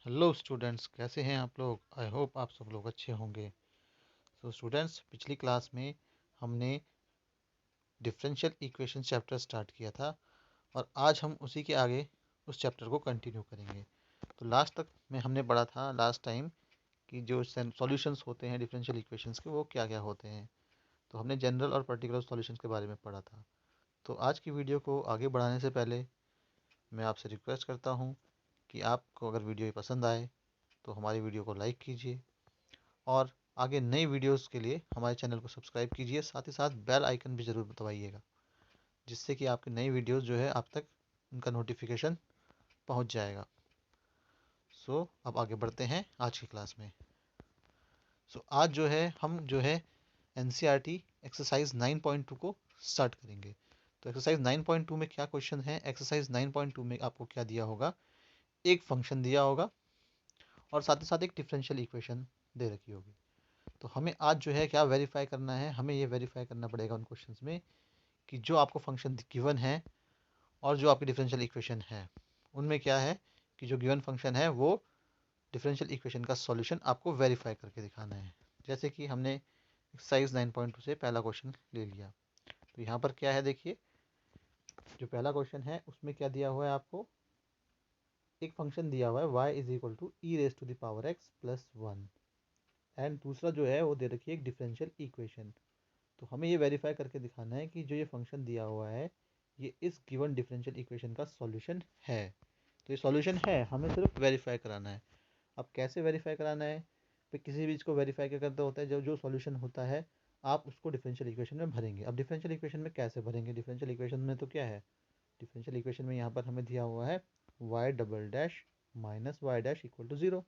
Hello students, कैसे हैं आप लोग। आई होप आप सब लोग अच्छे होंगे। स्टूडेंट्स, पिछली क्लास में हमने डिफरेंशियल इक्वेशन चैप्टर स्टार्ट किया था और आज हम उसी के आगे उस चैप्टर को कंटिन्यू करेंगे। तो लास्ट तक में हमने पढ़ा था लास्ट टाइम कि जो सॉल्यूशंस होते हैं डिफरेंशियल इक्वेशंस के वो क्या क्या होते हैं। तो हमने जनरल और पर्टिकुलर सॉल्यूशंस के बारे में पढ़ा था। तो आज की वीडियो को आगे बढ़ाने से पहले मैं आपसे रिक्वेस्ट करता हूँ कि आपको अगर वीडियो पसंद आए तो हमारी वीडियो को लाइक कीजिए और आगे नई वीडियोस के लिए हमारे चैनल को सब्सक्राइब कीजिए। साथ ही साथ बेल आइकन भी ज़रूर दबाइएगा, जिससे कि आपकी नई वीडियोस जो है आप तक उनका नोटिफिकेशन पहुंच जाएगा। अब आगे बढ़ते हैं आज की क्लास में। आज जो है हम जो है एनसीईआरटी एक्सरसाइज 9.2 को स्टार्ट करेंगे। तो एक्सरसाइज 9.2 में क्या क्वेश्चन है। एक्सरसाइज 9.2 में आपको क्या दिया होगा, एक फंक्शन दिया होगा और साथ ही साथ एक डिफरेंशियल इक्वेशन दे रखी होगी। तो हमें आज जो है क्या वेरीफाई करना है, हमें ये वेरीफाई करना पड़ेगा उन क्वेश्चंस में कि जो आपको फंक्शन गिवन है और जो आपकी डिफरेंशियल इक्वेशन है उनमें क्या है कि जो गिवन फंक्शन है वो डिफरेंशियल इक्वेशन का सॉल्यूशन आपको वेरीफाई करके दिखाना है। जैसे कि हमने एक्सरसाइज 9.2 से पहला क्वेश्चन ले लिया। तो यहाँ पर क्या है, देखिए जो पहला क्वेश्चन है उसमें क्या दिया हुआ है, आपको एक फंक्शन दिया हुआ है y is equal to e raise to the power x plus 1 and दूसरा जो है वो दे रखी है एक डिफरेंशियल इक्वेशन। तो हमें ये वेरीफाई करके दिखाना है कि जो ये फंक्शन दिया हुआ है ये इस गिवन डिफरेंशियल इक्वेशन का सॉल्यूशन है। तो ये सॉल्यूशन है, हमें सिर्फ वेरीफाई कराना है। अब कैसे वेरीफाई कराना है, तो किसी भी चीज़ को वेरीफाई क्या करता होता है, जब जो सॉल्यूशन होता है आप उसको डिफरेंशियल इक्वेशन में भरेंगे। अब डिफरेंशियल इक्वेशन में कैसे भरेंगे, डिफरेंशियल इक्वेशन में तो क्या है, डिफरेंशियल इक्वेशन में यहाँ पर हमें दिया हुआ है y double dash minus y dash equal to zero.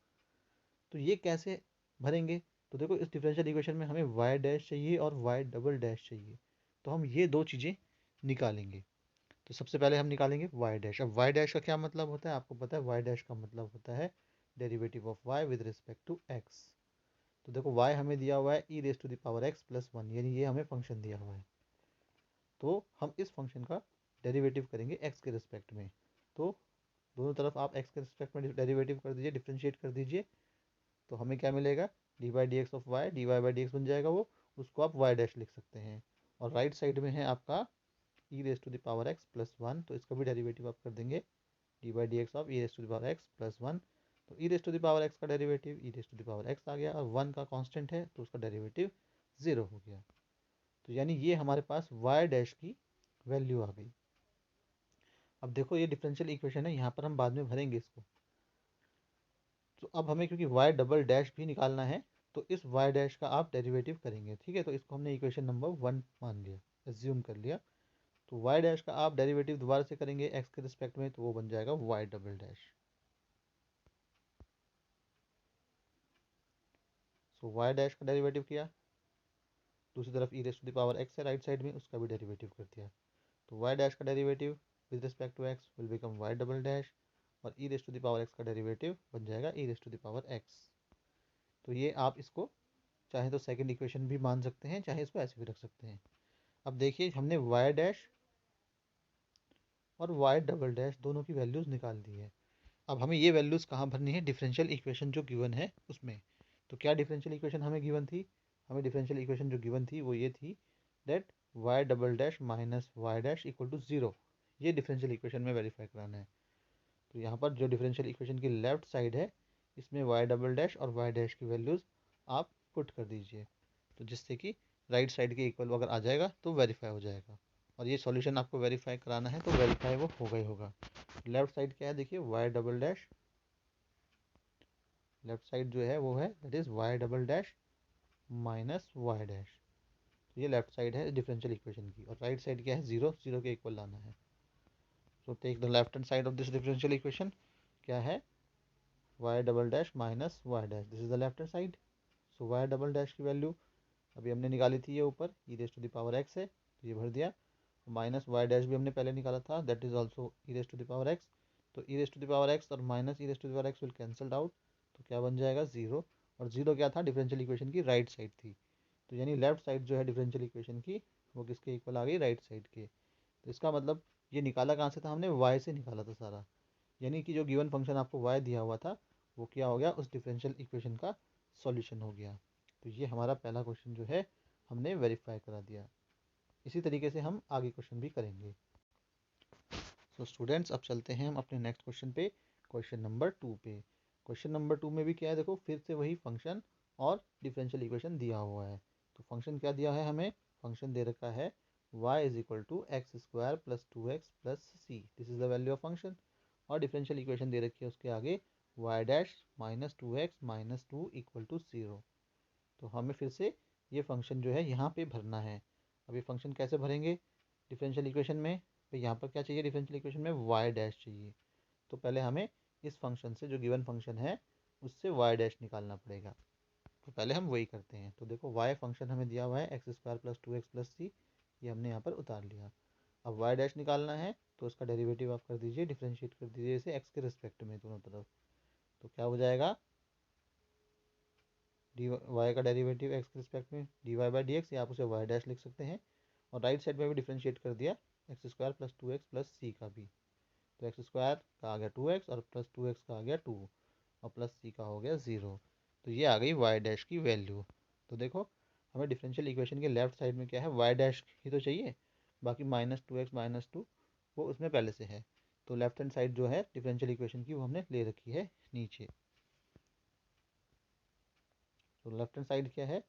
तो ये कैसे भरेंगे, तो देखो इस डिफरेंशियल इक्वेशन में हमें वाई डैश चाहिए और वाई डबल डैश चाहिए। तो हम ये दो चीज़ें निकालेंगे। तो सबसे पहले हम निकालेंगे वाई डैश। अब वाई डैश का क्या मतलब होता है, आपको पता है वाई डैश का मतलब होता है derivative of y with respect to x. तो देखो वाई हमें दिया हुआ है e raise to the power x plus one, यानी ये हमें फंक्शन दिया हुआ है। तो हम इस फंक्शन का डेरिवेटिव करेंगे एक्स के रिस्पेक्ट में। तो दोनों तरफ आप एक्स के रिस्पेक्ट में डेरिवेटिव कर दीजिए, डिफ्रेंशिएट कर दीजिए। तो हमें क्या मिलेगा, d by d x of y, d y by d x बन जाएगा वो, उसको आप वाई डैश लिख सकते हैं। और राइट साइड में है आपका e raise to the power x plus one, तो इसका भी डेरिवेटिव आप कर देंगे d by d x of e raise to the power x plus one. तो e raise to the power x का derivative e raise to the power x आ गया और वन का कांस्टेंट है तो उसका डेरिवेटिव ज़ीरो हो गया। तो यानी ये हमारे पास वाई डैश की वैल्यू आ गई। अब देखो ये डिफरेंशियल इक्वेशन है, यहाँ पर हम बाद में भरेंगे इसको। तो अब हमें क्योंकि वाई डबल डैश भी निकालना है तो इस वाई डैश का आप डेरिवेटिव करेंगे, ठीक है। तो इसको हमने इक्वेशन नंबर वन मान लिया, एज्यूम कर लिया। तो वाई डैश का आप डेरिवेटिव दोबारा से करेंगे एक्स के रिस्पेक्ट में, तो वो बन जाएगा y double dash. So y dash का डेरिवेटिव किया, दूसरी तरफ e raise to the power x है राइट साइड में, उसका भी डेरिवेटिव कर दिया। तो वाई डैश का derivative with respect to x will become y double dash और e raise to the power x का डेरिवेटिव बन जाएगा e raise to the power x. तो ये आप इसको चाहे तो सेकंड इक्वेशन भी मान सकते हैं, चाहे इसको ऐसे भी रख सकते हैं। अब देखिए हमने वाई डैश और वाई डबल डैश दोनों की वैल्यूज़ निकाल दी है। अब हमें ये वैल्यूज़ कहाँ भरनी है, डिफरेंशियल इक्वेशन जो गिवन है उसमें। तो क्या डिफरेंशियल इक्वेशन हमें गिवन थी, हमें डिफरेंशियल इक्वेशन जो गिवन थी वो ये थी that y double dash minus y dash equal to zero. ये डिफरेंशियल इक्वेशन में वेरीफाई कराना है। तो यहाँ पर जो डिफरेंशियल इक्वेशन की लेफ्ट साइड है इसमें वाई डबल डैश और वाई डैश की वैल्यूज़ आप पुट कर दीजिए, तो जिससे कि राइट साइड के इक्वल अगर आ जाएगा तो वेरीफाई हो जाएगा। और ये सॉल्यूशन आपको वेरीफाई कराना है तो वेरीफाई वो होगा ही होगा। लेफ्ट साइड क्या है, देखिए y double dash, left side जो है वो है that is y double dash minus y dash. तो ये लेफ्ट साइड है डिफरेंशियल इक्वेशन की, और राइट साइड क्या है, जीरो, जीरो के इक्वल लाना है। So take the left hand side of this differential equation, क्या है y double dash minus y dash, this is the left hand side. So y double dash की value अभी हमने निकाली थी, ये ऊपर e raise to the power x है तो ये भर दिया। माइनस वाई डैश भी हमने पहले निकाला था, that is also e raise to the power x. तो e raise to the power x और minus e raise to the power x will cancelled out, तो क्या बन जाएगा ज़ीरो। और ज़ीरो क्या था, डिफरेंशियल इक्वेशन की राइट साइड थी। तो यानी लेफ्ट साइड जो है डिफरेंशियल इक्वेशन की वो किसके इक्वल आ गई, राइट साइड के। तो इसका मतलब ये निकाला कहाँ से था, हमने वाई से निकाला था सारा। यानी कि जो गिवन फंक्शन आपको वाई दिया हुआ था वो क्या हो गया, उस डिफरेंशियल इक्वेशन का सॉल्यूशन हो गया। तो ये हमारा पहला क्वेश्चन जो है हमने वेरीफाई करा दिया। इसी तरीके से हम आगे क्वेश्चन भी करेंगे। सो स्टूडेंट्स, अब चलते हैं हम अपने नेक्स्ट क्वेश्चन पे, क्वेश्चन नंबर 2 पे। क्वेश्चन नंबर 2 में भी क्या है, देखो फिर से वही फंक्शन और डिफरेंशियल इक्वेशन दिया हुआ है। तो फंक्शन क्या दिया है हमें, फंक्शन दे रखा है y is equal to x square plus 2x plus c, this is the value of function. और डिफरेंशियल इक्वेशन दे रखी है उसके आगे y dash minus 2x minus 2 equal to 0। तो हमें फिर से ये फंक्शन जो है यहाँ पे भरना है। अब ये फंक्शन कैसे भरेंगे डिफरेंशियल इक्वेशन में, तो यहाँ पर क्या चाहिए, डिफरेंशियल इक्वेशन में y डैश चाहिए। तो पहले हमें इस फंक्शन से, जो गिवन फंक्शन है, उससे y डैश निकालना पड़ेगा। तो पहले हम वही करते हैं। तो देखो y फंक्शन हमें दिया हुआ है x square plus 2x plus C, ये हमने यहाँ पर उतार लिया। अब y डैश निकालना है तो उसका डेरिवेटिव आप कर दीजिए, डिफ्रेंशिएट कर दीजिए इसे x के रिस्पेक्ट में दोनों तरफ। तो क्या हो जाएगा, डी वाई का डेरिवेटिव एक्स के रिस्पेक्ट में d y by d x, या आप उसे वाई डैश लिख सकते हैं। और राइट साइड में भी डिफ्रेंशिएट कर दिया x square plus 2x plus C का भी। तो एक्स स्क्वायर का आ गया 2x और प्लस 2x का आ गया 2 और प्लस सी का हो गया 0। तो ये आ गई वाई डैश की वैल्यू। तो देखो हमें डिफरेंशियल इक्वेशन के लेफ्ट साइड में क्या है, वाई डैश ही तो चाहिए, बाकी माइनस 2x माइनस 2 वो उसमें पहले से है। तो लेफ्ट हैंड साइड जो है डिफरेंशियल इक्वेशन की वो हमने ले रखी है नीचे। तो लेफ्ट हैंड साइड क्या है,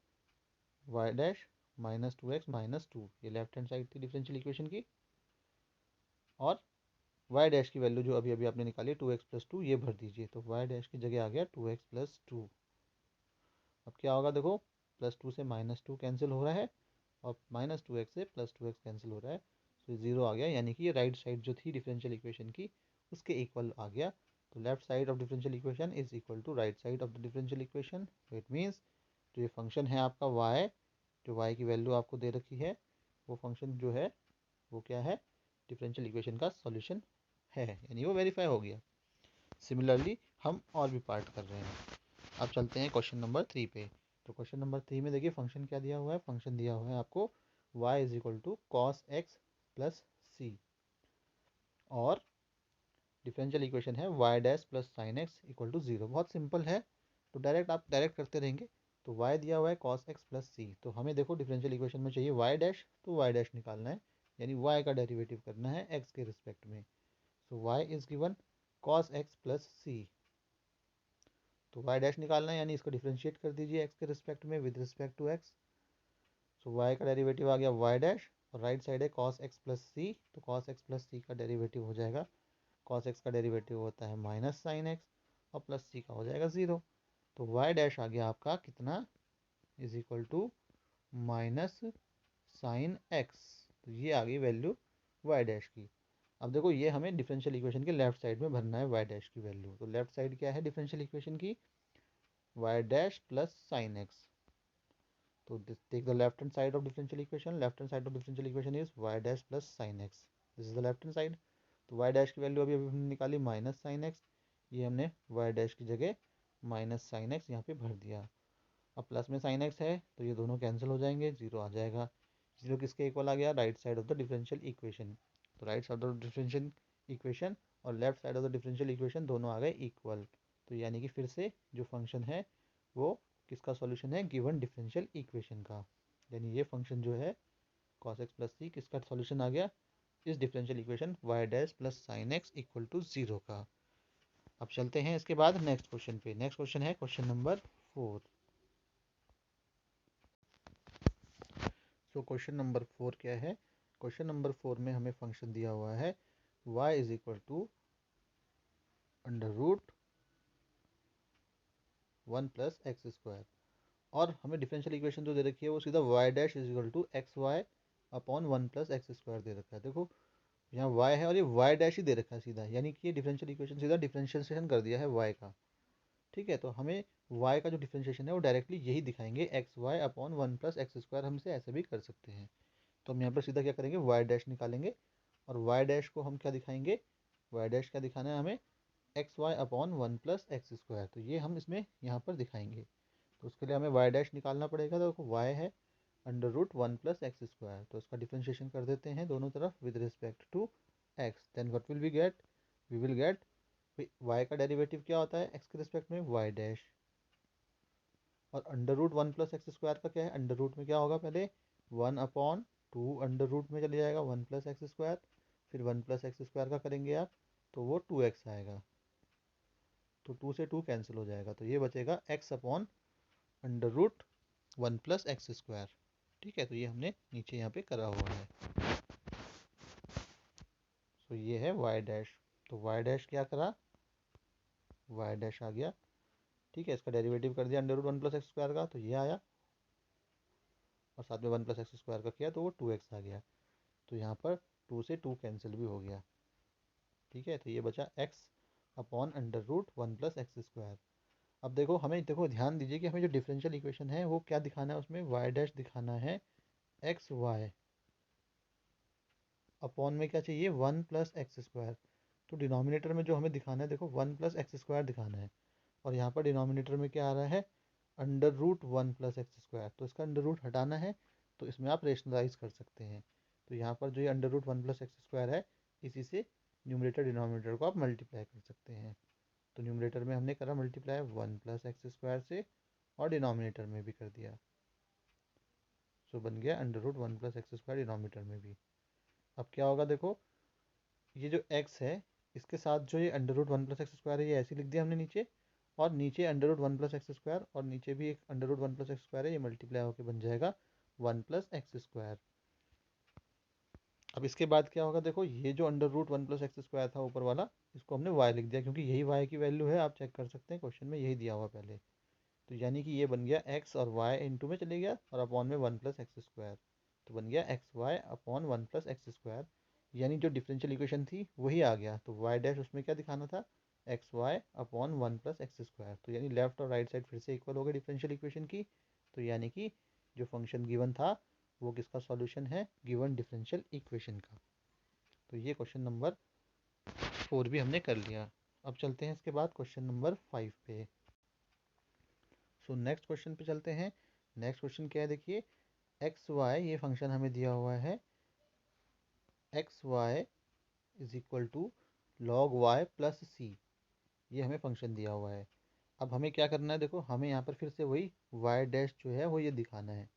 y dash minus 2x minus 2, ये लेफ्ट हैंड साइड थी डिफरेंशियल इक्वेशन की। और वाई डैश की वैल्यू जो अभी अभी आपने निकाली 2x प्लस 2, ये भर दीजिए। तो वाई डैश की जगह आ गया 2x प्लस 2। अब क्या होगा, देखो प्लस 2 से माइनस 2 कैंसिल हो रहा है और माइनस 2x से प्लस 2x कैंसिल हो रहा है, तो 0 आ गया। यानी कि ये राइट साइड जो थी डिफरेंशियल इक्वेशन की उसके इक्वल आ गया। तो left side of differential equation is equal to right side of the differential equation. It means जो ये फंक्शन है आपका y, जो y की वैल्यू आपको दे रखी है, वो फंक्शन जो है वो क्या है, डिफरेंशियल इक्वेशन का सॉल्यूशन है, यानी वो वेरीफाई हो गया। सिमिलरली हम और भी पार्ट कर रहे हैं। अब चलते हैं क्वेश्चन नंबर 3 पे। तो क्वेश्चन नंबर 3 में देखिए फंक्शन क्या दिया हुआ है, फंक्शन दिया हुआ है आपको y is equal to cos x plus C, और डिफरेंशियल इक्वेशन है y dash plus sine x equal to 0। बहुत सिंपल है, तो डायरेक्ट आप डायरेक्ट करते रहेंगे। तो y दिया हुआ है cos x प्लस सी, तो हमें देखो डिफरेंशियल इक्वेशन में चाहिए y डैश, तो y डैश निकालना है, यानी y का डेरिवेटिव करना है x के रिस्पेक्ट में। So y is given cos x plus सी, तो y डैश निकालना है, यानी इसको डिफरेंशिएट कर दीजिए x के रिस्पेक्ट में with respect to x। So y का डेरिवेटिव आ गया y डैश, और राइट साइड है cos x प्लस सी, तो cos x प्लस सी का डेरिवेटिव हो जाएगा, cos x का डेरिवेटिव होता है माइनस साइन x, और प्लस सी का हो जाएगा 0। तो y डैश आ गया आपका कितना, is equal to minus sine x। तो ये आ गई वैल्यू y डैश की। अब देखो ये हमें डिफरेंशियल इक्वेशन के लेफ्ट साइड में भरना है y डैश की वैल्यू। तो लेफ्ट साइड क्या है डिफरेंशियल इक्वेशन की, y dash plus sign x। तो take the left hand side of differential equation, left hand side of differential equation is y dash plus sin x, this is the left hand side। तो y dash की value अभी अभी हमने निकाली minus sine x, ये हमने y dash की जगह माइनस साइन एक्स यहाँ पे भर दिया। अब प्लस में साइन एक्स है तो ये दोनों कैंसिल हो जाएंगे, 0 आ जाएगा। 0 किसके इक्वल आ गया, right side of the differential equation. तो right side of differential equation और left side of the differential equation दोनों आ गए इक्वल। तो यानी कि फिर से जो फंक्शन है वो किसका सॉल्यूशन है, गिवन डिफरेंशियल इक्वेशन का। यानी ये फंक्शन जो है cos x प्लस सी किसका सॉल्यूशन आ गया, इस differential equation y dash plus sine x equal to 0 का। अब चलते हैं इसके बाद नेक्स्ट क्वेश्चन पे। नेक्स्ट क्वेश्चन है question number 4। So question number 4 क्या है, क्वेश्चन नंबर 4 में हमें फंक्शन दिया हुआ है y is equal to under root 1 plus x square, और हमें डिफरेंशियल इक्वेशन जो दे रखी है वो सीधा y dash is equal to x y upon 1 plus x square दे रखा है। देखो यहाँ y है और ये y डैश ही दे रखा है सीधा, यानी कि ये डिफरेंशियल इक्वेशन सीधा डिफरेंशिएशन कर दिया है y का। ठीक है, तो हमें y का जो डिफरेंशिएशन है वो डायरेक्टली यही दिखाएंगे, x y upon 1 plus x square, हम इसे ऐसे भी कर सकते हैं। तो हम यहाँ पर सीधा क्या करेंगे, y डैश निकालेंगे, और y डैश को हम क्या दिखाएंगे, y डैश क्या दिखाना है हमें, x y upon 1 plus x square. तो ये हम इसमें यहाँ पर दिखाएंगे। तो उसके लिए हमें y डैश निकालना पड़ेगा। तो y है under root 1 plus x square, तो इसका डिफ्रेंशिएशन कर देते हैं दोनों तरफ with respect to x। Then what will we get, we will get y का डेरिवेटिव क्या होता है x के रिस्पेक्ट में y डैश, और under root one plus x square का क्या है, अंडर रूट में क्या होगा पहले 1/2 अंडर रूट में चले जाएगा 1 प्लस एक्स स्क्वायर, फिर 1 प्लस एक्स स्क्वायर का करेंगे आप तो वो 2x आएगा, तो 2 से 2 कैंसिल हो जाएगा, तो ये बचेगा x upon under root 1 plus x square. ठीक है, तो ये हमने नीचे यहाँ पे करा हुआ है। तो ये है y डैश, तो y डैश क्या करा, y डैश आ गया। ठीक है, इसका डेरिवेटिव कर दिया under root 1 plus x square का, तो ये आया, और साथ में 1 प्लस एक्स स्क्वायर का किया तो वो 2x आ गया, तो यहाँ पर 2 से 2 कैंसिल भी हो गया। ठीक है, तो ये बचा x upon under root 1 plus x square. अब देखो हमें, देखो ध्यान दीजिए कि हमें जो डिफरेंशियल इक्वेशन है वो क्या दिखाना है, उसमें y डैश दिखाना है एक्स वाई, अपॉन में क्या चाहिए 1 प्लस एक्स स्क्वायर, तो डिनोमिनेटर में जो हमें दिखाना है देखो 1 प्लस एक्स स्क्वायर दिखाना है, और यहाँ पर डिनोमिनेटर में क्या आ रहा है under root 1 plus x square, तो इसका अंडर रूट हटाना है, तो इसमें आप रेशनलाइज कर सकते हैं। तो यहाँ पर जो ये under root 1 plus x square है, इसी से न्यूमरेटर डिनोमिनेटर को आप मल्टीप्लाई कर सकते हैं। तो न्यूमरेटर में हमने करा मल्टीप्लाई 1 प्लस एक्स स्क्वायर से, और डिनोमिनेटर में भी कर दिया, सो बन गया under root 1 plus x square denominator में भी। अब क्या होगा देखो, ये जो x है इसके साथ जो ये under root 1 plus x square है ये ऐसे लिख दिया हमने नीचे, और नीचे under root 1 plus x square, और नीचे भी एक under root 1 plus x square है, ये मल्टीप्लाई होकर बन जाएगा 1 प्लस एक्स स्क्वायर। अब इसके बाद क्या होगा देखो, ये जो under root 1 plus x square था ऊपर वाला, इसको हमने y लिख दिया, क्योंकि यही y की वैल्यू है, आप चेक कर सकते हैं क्वेश्चन में यही दिया हुआ पहले। तो यानी कि ये बन गया x और y इंटू में चले गया, और अपॉन में 1 प्लस एक्स स्क्वायर, तो बन गया x y upon 1 plus x square, यानी जो डिफरेंशियल इक्वेशन थी वही आ गया। तो y डैश उसमें क्या दिखाना था, x y upon 1 plus x square, तो यानी लेफ्ट और राइट साइड फिर से इक्वल हो गए डिफरेंशियल इक्वेशन की। तो यानी कि जो फंक्शन गिवन था वो किसका सॉल्यूशन है, गिवन डिफरेंशियल इक्वेशन का। तो ये क्वेश्चन नंबर 4 भी हमने कर लिया। अब चलते हैं इसके बाद क्वेश्चन नंबर 5 पे। सो नेक्स्ट क्वेश्चन पे चलते हैं। नेक्स्ट क्वेश्चन क्या है देखिए, एक्स वाई ये फंक्शन हमें दिया हुआ है, x y is equal to log y plus C, ये हमें फंक्शन दिया हुआ है। अब हमें क्या करना है देखो, हमें यहाँ पर फिर से वही वाई डैश जो है वो ये दिखाना है,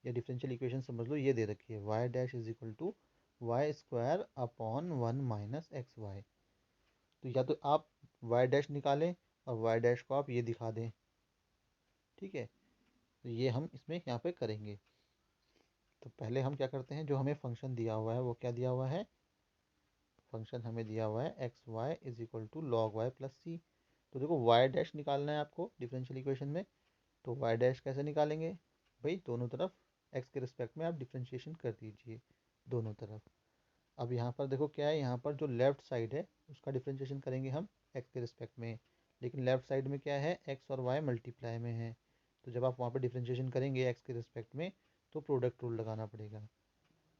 ये डिफरेंशियल इक्वेशन समझ लो, ये दे रखी है y dash is equal to y square upon 1 minus x y. तो या तो आप वाई डैश निकालें और वाई डैश को आप ये दिखा दें। ठीक है, तो ये हम इसमें यहाँ पे करेंगे। तो पहले हम क्या करते हैं, जो हमें फंक्शन दिया हुआ है वो क्या दिया हुआ है, फंक्शन हमें दिया हुआ है x y is equal to log y plus सी। तो देखो वाई डैश निकालना है आपको डिफरेंशियल इक्वेशन में, तो वाई डैश कैसे निकालेंगे भाई, दोनों तरफ एक्स के रिस्पेक्ट में आप डिफ्रेंशिएशन कर दीजिए दोनों तरफ। अब यहाँ पर देखो क्या है, यहाँ पर जो लेफ्ट साइड है उसका डिफ्रेंशिएशन करेंगे हम एक्स के रिस्पेक्ट में, लेकिन लेफ्ट साइड में क्या है, एक्स और वाई मल्टीप्लाई में है, तो जब आप वहाँ पर डिफ्रेंशिएशन करेंगे एक्स के रिस्पेक्ट में तो प्रोडक्ट रूल लगाना पड़ेगा।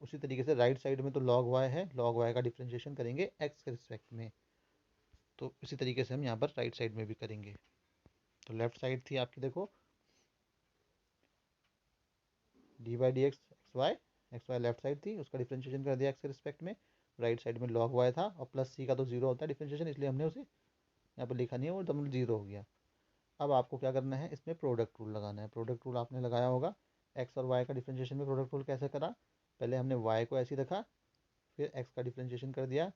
उसी तरीके से राइट साइड में तो लॉग वाई है, लॉग वाई का डिफ्रेंशिएशन करेंगे एक्स के रिस्पेक्ट में, तो इसी तरीके से हम यहाँ पर राइट साइड में भी करेंगे। तो लेफ्ट साइड थी आपकी देखो d by d x y left side थी, उसका डिफ्रेंशिएशन कर दिया एक्स के रिस्पेक्ट में, राइट साइड में लॉग वाई था, और प्लस सी का तो जीरो होता है डिफ्रेंशिएशन, इसलिए हमने उसे यहाँ पर लिखा नहीं है, वो एकदम जीरो हो गया। अब आपको क्या करना है, इसमें प्रोडक्ट रूल लगाना है। प्रोडक्ट रूल आपने लगाया होगा, एक्स और वाई का डिफ्रेंशिएशन में प्रोडक्ट रूल कैसे करा, पहले हमने वाई को ऐसे रखा, फिर एक्स का डिफ्रेंशिएशन कर दिया,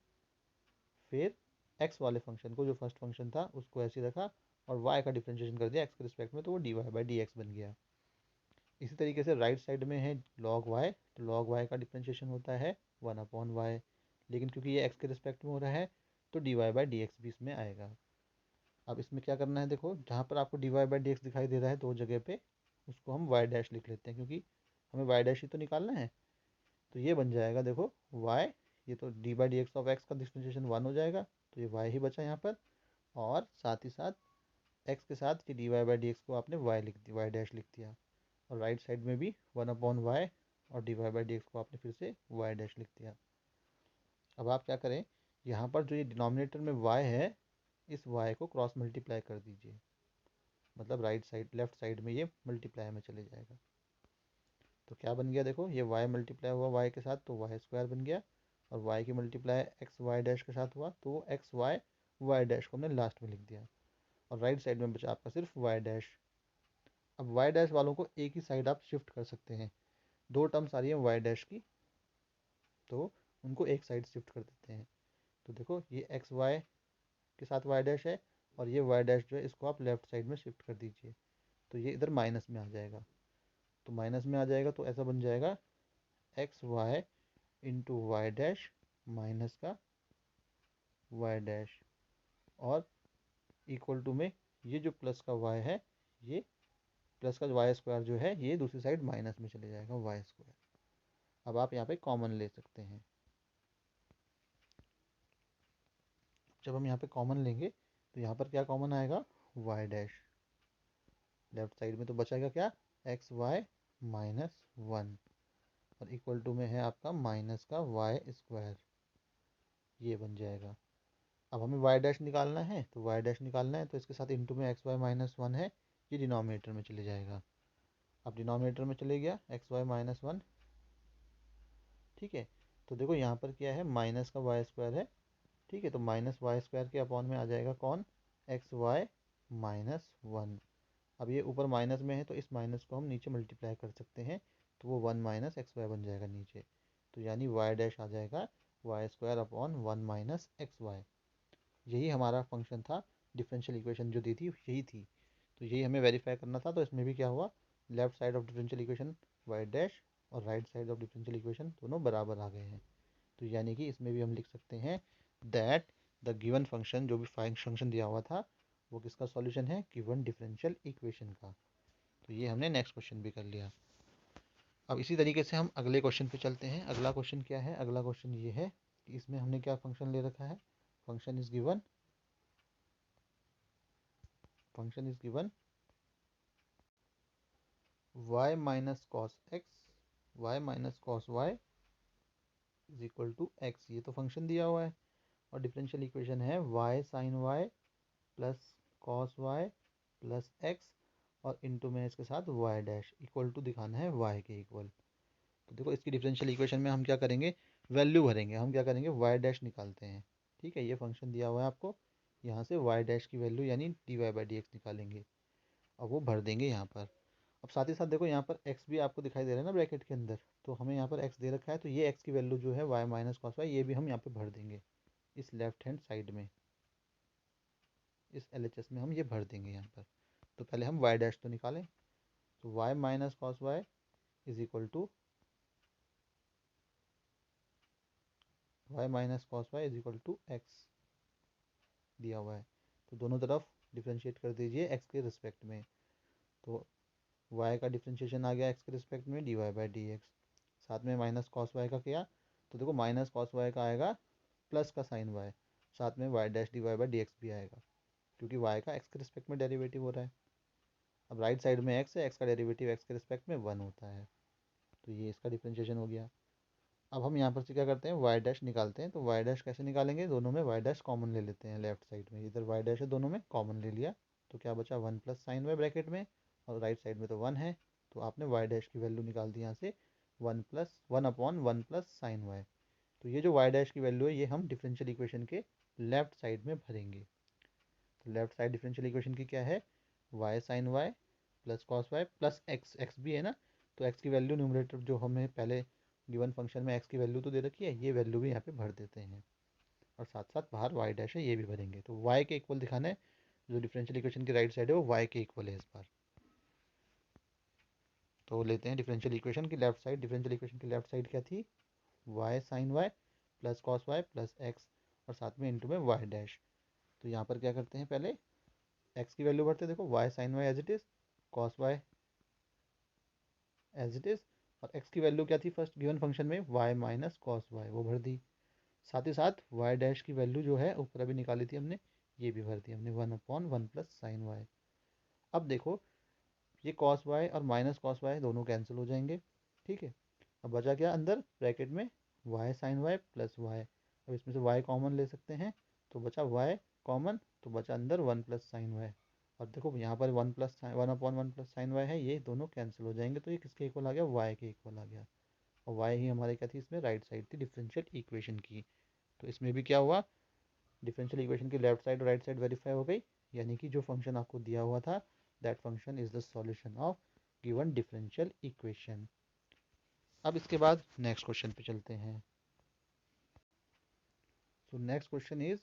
फिर एक्स वाले फंक्शन को जो फर्स्ट फंक्शन था उसको ऐसे रखा, और वाई का डिफ्रेंशिएशन कर दिया एक्स के रिस्पेक्ट में, तो वो d y by d x बन गया। इसी तरीके से राइट साइड में है लॉग वाई, तो लॉग वाई का डिफ्रेंशिएशन होता है 1/y, लेकिन क्योंकि ये एक्स के रिस्पेक्ट में हो रहा है तो d y by d x भी इसमें आएगा। अब इसमें क्या करना है देखो, जहाँ पर आपको d y by d x दिखाई दे रहा है दो जगह पे, उसको हम वाई डैश लिख लेते हैं, क्योंकि हमें वाई डैश ही तो निकालना है। तो ये बन जाएगा देखो वाई, ये तो D by d x of x का डिफ्रेंशिएशन 1 हो जाएगा, तो ये वाई ही बचा यहाँ पर, और साथ ही साथ एक्स के साथ ये d y by d x को आपने वाई लिख दिया, वाई डैश लिख दिया, और राइट साइड में भी 1/y, और d y by d x को आपने फिर से वाई डैश लिख दिया। अब आप क्या करें, यहाँ पर जो ये डिनोमिनेटर में y है, इस y को क्रॉस मल्टीप्लाई कर दीजिए, मतलब राइट साइड लेफ्ट साइड में ये मल्टीप्लाई में चले जाएगा। तो क्या बन गया देखो, ये y मल्टीप्लाई हुआ y के साथ तो वाई स्क्वायर बन गया, और y की मल्टीप्लाई एक्स वाई डैश के साथ हुआ तो वो एक्स वाई वाई डैश को हमने लास्ट में लिख दिया और राइट साइड में बचा आपका सिर्फ वाई डैश। अब वाई डैश वालों को एक ही साइड आप शिफ्ट कर सकते हैं। दो टर्म्स आ रही है वाई डैश की, तो उनको एक साइड शिफ्ट कर देते हैं। तो देखो ये एक्स वाई के साथ वाई डैश है और ये वाई डैश जो है इसको आप लेफ्ट साइड में शिफ्ट कर दीजिए, तो ये इधर माइनस में आ जाएगा। तो माइनस में आ जाएगा तो ऐसा बन जाएगा x y into y dash minus का वाई डैश, और इक्वल टू में ये जो प्लस का वाई है, ये प्लस का वाई स्क्वायर जो है ये दूसरी साइड माइनस में चले जाएगा वाई स्क्वायर। अब आप यहाँ पे कॉमन ले सकते हैं। जब हम यहाँ पे कॉमन लेंगे तो यहाँ पर क्या कॉमन आएगा, वाई डैश। लेफ्ट साइड में तो बचाएगा क्या, एक्स वाई माइनस वन, और इक्वल टू में है आपका माइनस का वाई स्क्वायर, ये बन जाएगा। अब हमें वाई डैश निकालना है, तो वाई डैश निकालना है तो इसके साथ इंटू में एक्स वाई माइनस वन है, ये डिनोमिनेटर में चले जाएगा। अब डिनोमिनेटर में चले गया एक्स वाई माइनस वन, ठीक है। तो देखो यहाँ पर क्या है, माइनस का वाई स्क्वायर है, ठीक है। तो माइनस वाई स्क्वायर के अपॉन में आ जाएगा कौन, एक्स वाई माइनस वन। अब ये ऊपर माइनस में है तो इस माइनस को हम नीचे मल्टीप्लाई कर सकते हैं, तो वो वन माइनस एक्स वाई बन जाएगा नीचे। तो यानी वाई डैश आ जाएगा y square upon one minus x y. यही हमारा फंक्शन था, डिफरेंशियल इक्वेशन जो दी थी यही थी। तो यही हमें वेरीफाई करना था। तो इसमें भी क्या हुआ, left side of differential equation y dash और right side of differential equation दोनों बराबर आ गए हैं। तो यानी कि इसमें भी हम लिख सकते हैं दैट द गिवन फंक्शन, जो भी फंक्शन दिया हुआ था वो किसका सॉल्यूशन है, गिवन डिफरेंशियल इक्वेशन का। तो ये हमने नेक्स्ट क्वेश्चन भी कर लिया। अब इसी तरीके से हम अगले क्वेश्चन पे चलते हैं। अगला क्वेश्चन क्या है, अगला क्वेश्चन ये है कि इसमें हमने क्या फंक्शन ले रखा है, function is given, function is given y minus cos x, y minus cos y is equal to x. ये तो फंक्शन दिया हुआ है और डिफरेंशियल इक्वेशन है y sine y plus cos y plus x, और इनटू में इसके साथ y डैश, इक्वल टू दिखाना है y के इक्वल। तो देखो इसकी डिफरेंशियल इक्वेशन में हम क्या करेंगे, वैल्यू भरेंगे। हम क्या करेंगे, y डैश निकालते हैं, ठीक है। ये फंक्शन दिया हुआ है आपको, यहाँ से y डैश की वैल्यू यानी d y by d x निकालेंगे और वो भर देंगे यहाँ पर। अब साथ ही साथ देखो यहाँ पर x भी आपको दिखाई दे रहा है ना ब्रैकेट के अंदर, तो हमें यहाँ पर x दे रखा है, तो ये x की वैल्यू जो है y माइनस कॉस वाई, ये भी हम यहाँ पे भर देंगे इस लेफ्ट हैंड साइड में, इस LHS में हम ये भर देंगे यहाँ पर। तो पहले हम y डैश तो निकालें, तो y minus cos y is equal to y minus cos y is equal to x दिया हुआ है। तो दोनों तरफ डिफ्रेंशिएट कर दीजिए x के रिस्पेक्ट में। तो y का डिफ्रेंशिएशन आ गया x के रिस्पेक्ट में d y by d x, साथ में माइनस कॉस वाई का किया, तो देखो माइनस कॉस वाई का आएगा प्लस का साइन वाई, साथ में y dash d y by d x भी आएगा, क्योंकि y का x के रिस्पेक्ट में डेरिवेटिव हो रहा है। अब राइट साइड में x है, x का डेरिवेटिव x के रिस्पेक्ट में वन होता है, तो ये इसका डिफ्रेंशिएशन हो गया। अब हम यहाँ पर से क्या करते हैं, वाई डैश निकालते हैं। तो वाई डैश कैसे निकालेंगे, दोनों में वाई डैश कॉमन ले लेते हैं। लेफ्ट साइड में इधर वाई डैश है, दोनों में कॉमन ले लिया, तो क्या बचा one plus sine y bracket में, और राइट साइड में तो वन है, तो आपने वाई डैश की वैल्यू निकाल दी यहाँ से, one plus one upon one plus sine y. तो ये जो वाई डैश की वैल्यू है ये हम डिफरेंशियल इक्वेशन के लेफ्ट साइड में भरेंगे। तो लेफ्ट साइड डिफरेंशियल इक्वेशन की क्या है, y sine y plus cos y plus x, x भी है ना, तो एक्स की वैल्यू न्यूमरेटर जो हमें पहले गिवन फंक्शन में एक्स की वैल्यू तो दे रखी है, ये वैल्यू भी यहाँ पे भर देते हैं, और साथ साथ बाहर वाई डैश है ये भी भरेंगे। तो वाई के इक्वल दिखाना है, जो डिफरेंशियल इक्वेशन की राइट साइड है वो वाई के इक्वल है इस बार। तो लेते हैं डिफरेंशियल इक्वेशन की लेफ्ट साइड, डिफरेंशियल इक्वेशन की लेफ्ट साइड क्या थी, y sine y plus cos y plus x, और साथ में इंटू में वाई डैश। तो यहाँ पर क्या करते हैं, पहले एक्स की वैल्यू भरते हैं, देखो y sine y as it is, cos y as it is, और एक्स की वैल्यू क्या थी फर्स्ट गिवन फंक्शन में, वाई माइनस कॉस वाई, वो भर दी। साथ ही साथ वाई डैश की वैल्यू जो है ऊपर अभी निकाली थी हमने, ये भी भर दी हमने, one upon one plus sine y. अब देखो ये कॉस वाई और माइनस कॉस वाई दोनों कैंसिल हो जाएंगे, ठीक है। अब बचा क्या अंदर ब्रैकेट में, y sine y plus y. अब इसमें से वाई कॉमन ले सकते हैं, तो बचा वाई कॉमन, तो बचा अंदर वन प्लस साइन वाई। और देखो यहाँ पर one plus one upon one plus sine y है, ये दोनों कैंसिल हो जाएंगे, तो ये किसके इक्वल आ गया, वाई के इक्वल आ गया। और वाई ही हमारे क्या थी इसमें, राइट साइड थी डिफरेंशियल इक्वेशन की। तो इसमें भी क्या हुआ, डिफरेंशियल इक्वेशन की लेफ्ट साइड और राइट साइड वेरीफाई हो गई, यानी कि जो फंक्शन आपको दिया हुआ था that function is the solution of given differential equation. अब इसके बाद नेक्स्ट क्वेश्चन पे चलते हैं। So next question is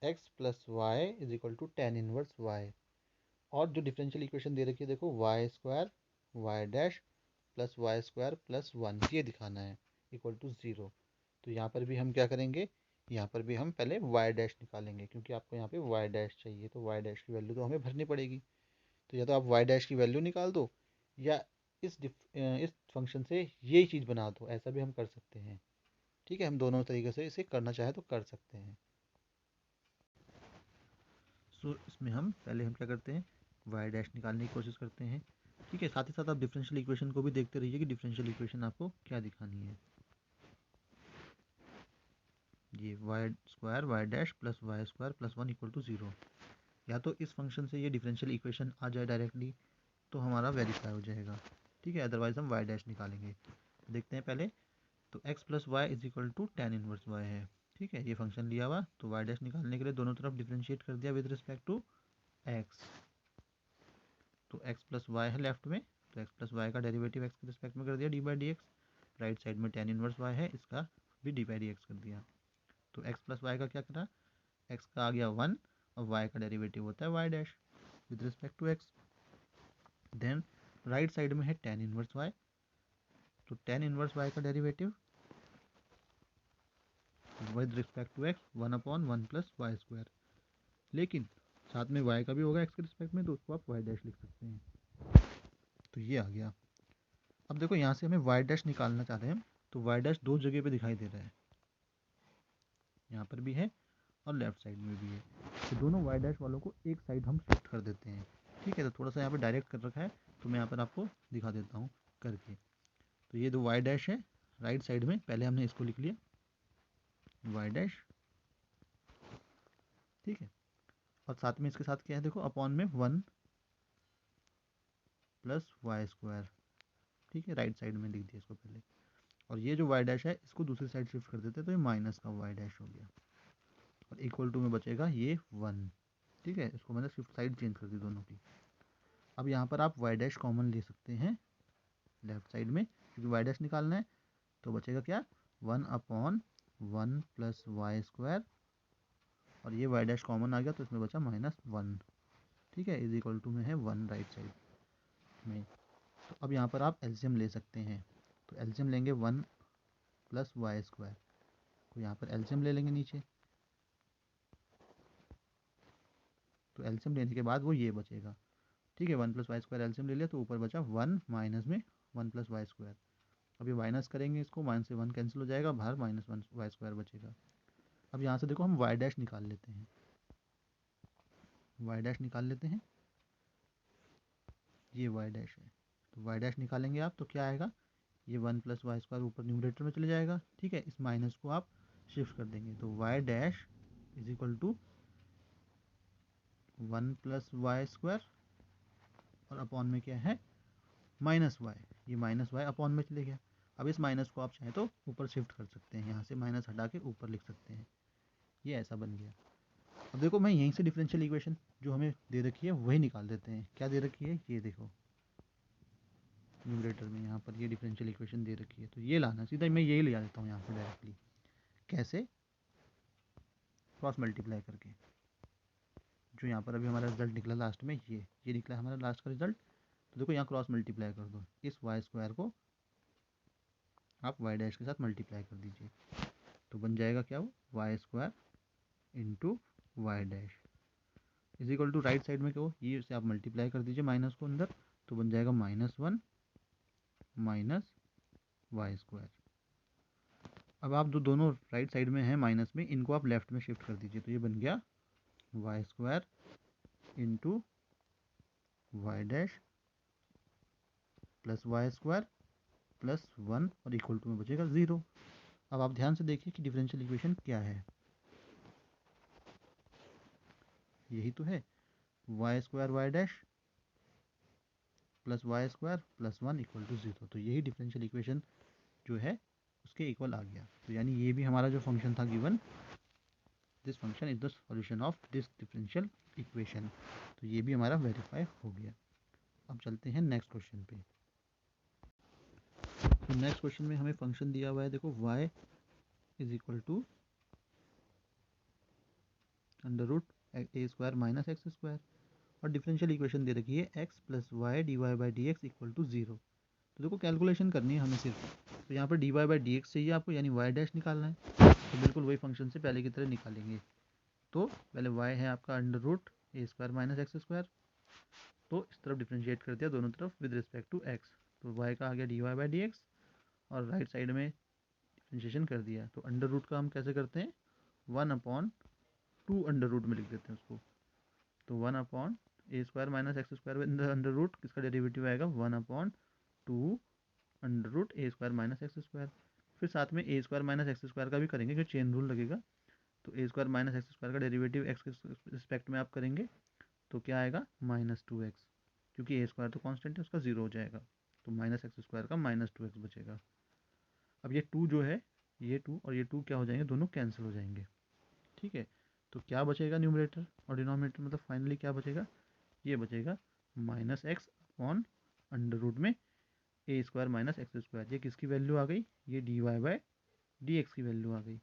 x plus y is equal to tan inverse y। और जो डिफरेंशियल इक्वेशन दे रखी है देखो y square y dash plus y square plus one, ये दिखाना है इक्वल टू ज़ीरो। तो यहाँ पर भी हम क्या करेंगे, यहाँ पर भी हम पहले वाई डैश निकालेंगे, क्योंकि आपको यहाँ पे वाई डैश चाहिए, तो वाई डैश की वैल्यू तो हमें भरनी पड़ेगी। तो या तो आप वाई डैश की वैल्यू निकाल दो, या इस फंक्शन से यही चीज़ बना दो, ऐसा भी हम कर सकते हैं। ठीक है, हम दोनों तरीके से इसे करना चाहे तो कर सकते हैं। सो इसमें हम क्या करते हैं, वाई डैश निकालने की कोशिश करते हैं। ठीक है, साथ ही साथ आप डिफरेंशियल इक्वेशन को भी देखते रहिए कि डिफरेंशियल इक्वेशन आपको क्या दिखानी है। ये y square y dash plus y square plus one equal to zero, या तो इस फंक्शन से ये डिफरेंशियल इक्वेशन आ जाए डायरेक्टली तो हमारा वेरीफाई हो जाएगा। ठीक है, अदरवाइज हम वाई डैश निकालेंगे। देखते हैं पहले। तो x plus y is equal to tan inverse y है। ठीक है, ये फंक्शन लिया हुआ, तो वाई डैश निकालने के लिए दोनों तरफ डिफ्रेंशिएट कर दिया विद रिस्पेक्ट टू x। तो x प्लस वाई है लेफ्ट में, तो x प्लस वाई का डेरिवेटिव x के रिस्पेक्ट में कर दिया D by d x. Right side में टेन इनवर्स वाई है, इसका भी डी बाई डी एक्स कर दिया। तो x प्लस वाई का क्या करा, x का आ गया वन, और y का डेरिवेटिव होता है y dash with respect to x। Then right side में है टेन इनवर्स वाई, तो टेन इनवर्स वाई का derivative with respect to x one upon one plus y square, लेकिन साथ में y का भी होगा x के रिस्पेक्ट में, तो उसको आप y डैश लिख सकते हैं। तो ये आ गया। अब देखो यहाँ से हमें y डैश निकालना चाहते हैं, तो y डैश दो जगह पे दिखाई दे रहा है, यहाँ पर भी है और लेफ्ट साइड में भी है। तो दोनों y डैश वालों को एक साइड हम शिफ्ट कर देते हैं। ठीक है, तो थोड़ा सा यहाँ पर डायरेक्ट कर रखा है, तो मैं यहाँ पर आपको दिखा देता हूँ करके। तो ये दो y डैश है राइट साइड में, पहले हमने इसको लिख लिया y डैश। ठीक है, और साथ में इसके साथ क्या है देखो, अपॉन में वन प्लस वाई स्क्वायर। ठीक है, राइट साइड में लिख दिया इसको पहले, और ये जो वाई डैश है इसको दूसरी साइड शिफ्ट कर देते हैं, तो ये माइनस का वाई डैश हो गया, और इक्वल टू में बचेगा ये वन। ठीक है, इसको मैंने शिफ्ट साइड चेंज कर दी दोनों की। अब यहाँ पर आप वाई डैश कॉमन ले सकते हैं लेफ्ट साइड में, क्योंकि वाई डैश निकालना है। तो बचेगा क्या, one upon one plus y square, और ये वाई डैश कॉमन आ गया तो इसमें बचा माइनस वन। ठीक है, इज इक्वल टू में है वन राइट साइड में। तो अब यहाँ पर आप एलसीएम ले सकते हैं, तो एलसीएम लेंगे वन प्लस वाई स्क्वायर, तो यहाँ पर एलसीएम ले लेंगे नीचे। तो एलसीएम लेने के बाद वो ये बचेगा। ठीक है, one plus y square LCM ले लिया, तो ऊपर बचा वन माइनस में वन प्लस वाई स्क्वायर। अभी माइनस करेंगे इसको, माइनस से वन कैंसिल हो जाएगा, बाहर माइनस वन वाई स्क्वायर बचेगा। अब यहाँ से देखो हम वाई डैश निकाल लेते हैं, वाई डैश निकाल लेते हैं, ये वाई डैश है। तो वाई डैश निकालेंगे आप तो क्या आएगा, ये वन प्लस वाई स्क्वायर ऊपर न्यूमरेटर में चले जाएगा। ठीक है, इस माइनस को आप शिफ्ट कर देंगे, तो y dash is equal to one plus y square, और अपॉन में क्या है माइनस वाई, ये माइनस वाई अपॉन में चले गया। अब इस माइनस को आप चाहें तो ऊपर शिफ्ट कर सकते हैं, यहाँ से माइनस हटा के ऊपर लिख सकते हैं, ये ऐसा बन गया। अब देखो मैं यहीं से डिफरेंशियल इक्वेशन जो हमें दे रखी है वही निकाल देते हैं। क्या दे रखी है, ये देखो न्यूमरेटर में यहाँ पर ये डिफरेंशियल इक्वेशन दे रखी है, तो ये लाना सीधा मैं यही ले आ देता हूँ यहाँ पर डायरेक्टली। कैसे, क्रॉस मल्टीप्लाई करके। जो यहाँ पर अभी हमारा रिजल्ट निकला लास्ट में, ये निकला हमारा लास्ट का रिजल्ट। तो देखो यहाँ क्रॉस मल्टीप्लाई कर दो, इस वाई स्क्वायर को आप वाई डैश के साथ मल्टीप्लाई कर दीजिए, तो बन जाएगा क्या, वो y square into y dash is equal to right side में क्या हो, ये से आप मल्टीप्लाई कर दीजिए माइनस को अंदर, तो बन जाएगा minus one minus y square. अब आप जो दोनों राइट साइड में हैं माइनस में, इनको आप लेफ्ट में शिफ्ट कर दीजिए, तो ये बन गया y square into y dash plus y square plus one, और इक्वल टू में बचेगा ज़ीरो। अब आप ध्यान से देखिए कि डिफरेंशियल इक्वेशन क्या है, यही तो है y square y dash plus y square plus one equal to zero. तो यही डिफरेंशियल इक्वेशन जो है उसके इक्वल आ गया। तो यानी ये भी हमारा जो फंक्शन था given, this function is the solution of this differential equation. तो ये भी हमारा वेरीफाई हो गया। अब चलते हैं नेक्स्ट क्वेश्चन पे। तो नेक्स्ट क्वेश्चन में हमें फंक्शन दिया हुआ है, देखो y is equal to under root A square minus x square, और डिफरेंशियल इक्वेशन दे रखी है x plus y d y by d x equal to 0। तो देखो कैलकुलेशन करनी है हमें सिर्फ, तो यहाँ पर d y by d x चाहिए आपको, यानी y डैश निकालना है। तो बिल्कुल वही फंक्शन से पहले की तरह निकालेंगे। तो पहले y है आपका अंडर रूट ए स्क्वायर माइनस एक्स स्क्वायर, तो इस तरफ डिफ्रेंशिएट कर दिया दोनों तरफ विद रिस्पेक्ट टू x। तो y का आ गया d y by d x, और राइट साइड में डिफ्रेंशिएशन कर दिया। तो अंडर रूट का हम कैसे करते हैं, 1/2 अंडर रूट में लिख देते हैं उसको। तो 1/, A square minus x square with under root, किसका डेरिवेटिव आएगा 1/2 अंडर रूट ए स्क्वायर माइनस एक्स स्क्वायर। फिर साथ में ए स्क्वायर माइनस एक्स स्क्वायर का भी करेंगे, क्योंकि चेन रूल लगेगा। तो A square minus x square का डेरिवेटिव एक्स के रिस्पेक्ट में आप करेंगे तो क्या आएगा -2x, क्योंकि ए स्क्वायर तो कांस्टेंट है, उसका 0 हो जाएगा। तो माइनस एक्स स्क्वायर का -2x बचेगा। अब ये 2 जो है, ये 2 और ये 2 क्या हो जाएंगे, दोनों कैंसिल हो जाएंगे। ठीक है, तो क्या बचेगा न्यूमरेटर और डिनोमिनेटर, मतलब फाइनली क्या बचेगा, ये बचेगा -x अपॉन अंडर रूट में ए स्क्वायर माइनस एक्स स्क्वायर। ये किसकी वैल्यू आ गई, ये d y by d x की वैल्यू आ गई।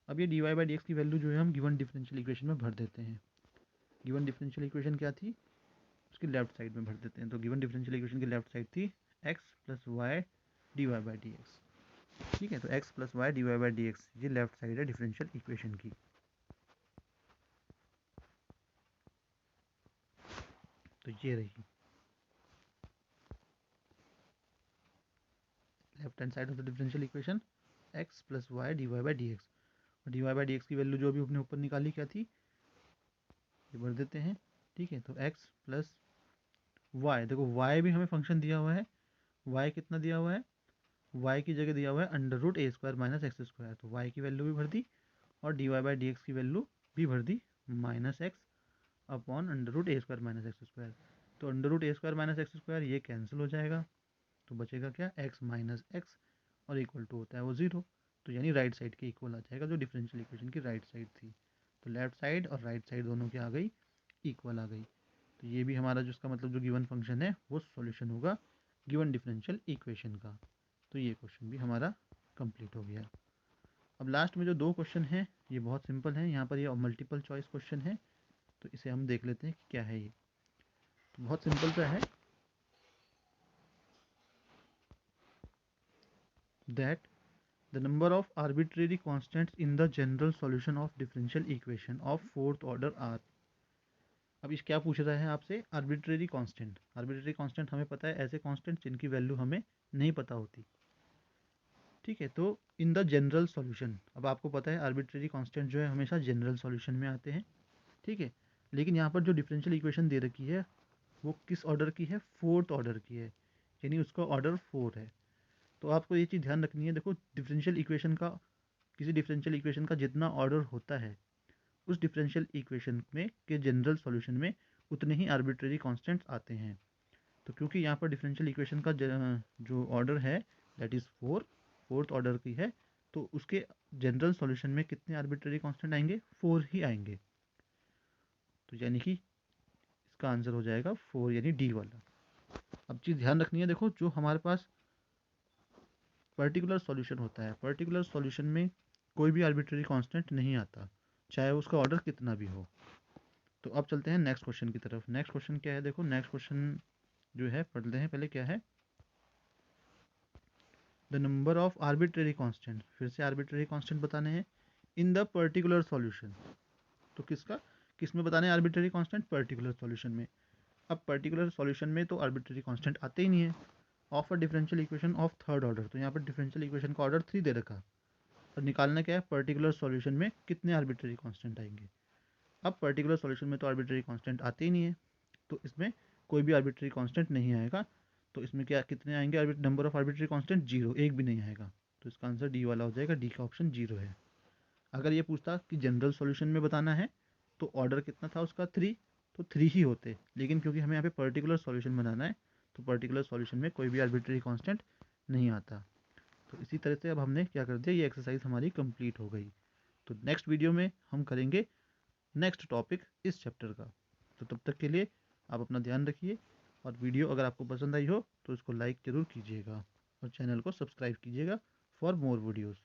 अब ये d y by d x की वैल्यू जो है हम गिवन डिफरेंशियल इक्वेशन में भर देते हैं। गिवन डिफरेंशियल इक्वेशन क्या थी, उसकी लेफ्ट साइड में भर देते हैं। तो गिवन डिफरेंशियल इक्वेशन की लेफ्ट साइड थी x plus y d y by d x. ठीक है, तो x plus y d y by d x ये लेफ्ट साइड है डिफरेंशियल इक्वेशन की। तो ये रही left hand side of the differential equation, x plus y d y by d x. और d y by d x की value जो अभी अपने ऊपर निकाली क्या थी, ये भर देते हैं। ठीक है, तो x प्लस वाई, देखो y भी हमें फंक्शन दिया हुआ है, y कितना दिया हुआ है, y की जगह दिया हुआ है अंडर रूट ए स्क्वायर माइनस एक्स स्क्वायर। तो y की वैल्यू भी भर दी, और d y by d x की वैल्यू भी भर दी, -x अपॉन अंडर रूट ए स्क्वायर माइनस एक्स स्क्वायर। तो अंडर रूट ए स्क्वायर माइनस एक्स स्क्वायर ये कैंसिल हो जाएगा, तो बचेगा क्या, x माइनस एक्स, और इक्वल टू होता है वो 0। तो यानी राइट साइड के इक्वल आ जाएगा, जो डिफरेंशियल इक्वेशन की राइट साइड थी। तो लेफ्ट साइड और राइट साइड दोनों की आ गई, इक्वल आ गई। तो ये भी हमारा जिसका मतलब जो गिवन फंक्शन है वो सॉल्यूशन होगा गिवन डिफरेंशियल इक्वेशन का। तो ये क्वेश्चन भी हमारा कंप्लीट हो गया। अब लास्ट में जो 2 क्वेश्चन हैं ये बहुत सिंपल हैं, यहाँ पर ये मल्टीपल चॉइस क्वेश्चन है, तो इसे हम देख लेते हैं कि क्या है ये। तो बहुत सिंपल सा है, that the number of arbitrary constants in the general solution of differential equation of fourth order are। अब इस क्या पूछ रहा है आपसे, आर्बिट्रेरी कांस्टेंट। आर्बिट्रेरी कांस्टेंट हमें पता है ऐसे कांस्टेंट जिनकी वैल्यू हमें नहीं पता होती। ठीक है, तो इन द जनरल सॉल्यूशन, अब आपको पता है आर्बिट्रेरी कांस्टेंट जो है हमेशा जनरल सॉल्यूशन में आते हैं। ठीक है, लेकिन यहाँ पर जो डिफरेंशियल इक्वेशन दे रखी है वो किस ऑर्डर की है, फोर्थ ऑर्डर की है, यानी उसका ऑर्डर 4 है। तो आपको ये चीज़ ध्यान रखनी है, देखो डिफरेंशियल इक्वेशन का, किसी डिफरेंशियल इक्वेशन का जितना ऑर्डर होता है उस डिफरेंशियल इक्वेशन में के जनरल सॉल्यूशन में उतने ही आर्बिट्रेरी कांस्टेंट्स आते हैं। तो क्योंकि यहाँ पर डिफरेंशियल इक्वेशन का जो ऑर्डर है दैट इज़ 4, फोर्थ ऑर्डर की है, तो उसके जनरल सॉल्यूशन में कितने आर्बिट्रेरी कांस्टेंट आएंगे, 4 ही आएंगे। तो यानी कि इसका आंसर हो जाएगा 4, यानी डी वाला। अब चीज़ ध्यान रखनी है, देखो जो हमारे पास पर्टिकुलर सॉल्यूशन होता है, पर्टिकुलर सॉल्यूशन में कोई भी आर्बिट्रेरी कांस्टेंट नहीं आता, चाहे उसका ऑर्डर कितना भी हो। तो अब चलते हैं नेक्स्ट क्वेश्चन की तरफ। नेक्स्ट क्वेश्चन क्या है, देखो नेक्स्ट क्वेश्चन जो है पढ़ते हैं पहले क्या है, the number of arbitrary constant, फिर से आर्बिट्रेरी कांस्टेंट बताने हैं इन द पर्टिकुलर सॉल्यूशन। तो किस में बताने हैं आर्बिट्रेरी कांस्टेंट, पर्टिकुलर सॉल्यूशन में। अब पर्टिकुलर सॉल्यूशन में तो आर्बिट्रेरी कांस्टेंट आते ही नहीं है। Of a differential equation of third order, तो यहाँ पर डिफरेंशियल इक्वेशन का ऑर्डर 3 दे रखा, और निकालना क्या है, पर्टिकुलर सॉल्यूशन में कितने आर्बिट्रेरी कांस्टेंट आएंगे। अब पर्टिकुलर सॉल्यूशन में तो आर्बिट्रेरी कांस्टेंट आते ही नहीं है, तो इसमें कोई भी आर्बिट्रेरी कांस्टेंट नहीं आएगा। तो इसमें क्या कितने आएंगे, नंबर ऑफ आर्बिट्रेरी कांस्टेंट 0, एक भी नहीं आएगा। तो इसका आंसर डी वाला हो जाएगा, डी का ऑप्शन 0 है। अगर ये पूछता कि जनरल सॉल्यूशन में बताना है तो ऑर्डर कितना था उसका 3, तो 3 ही होते, लेकिन क्योंकि हमें यहाँ पे पर्टिकुलर सॉल्यूशन बनाना है तो पर्टिकुलर सॉल्यूशन में कोई भी आर्बिट्रेरी कांस्टेंट नहीं आता। तो इसी तरह से अब हमने क्या कर दिया, ये एक्सरसाइज हमारी कंप्लीट हो गई। तो नेक्स्ट वीडियो में हम करेंगे नेक्स्ट टॉपिक इस चैप्टर का। तो तब तक के लिए आप अपना ध्यान रखिए, और वीडियो अगर आपको पसंद आई हो तो इसको लाइक ज़रूर कीजिएगा और चैनल को सब्सक्राइब कीजिएगा फॉर मोर वीडियोज़।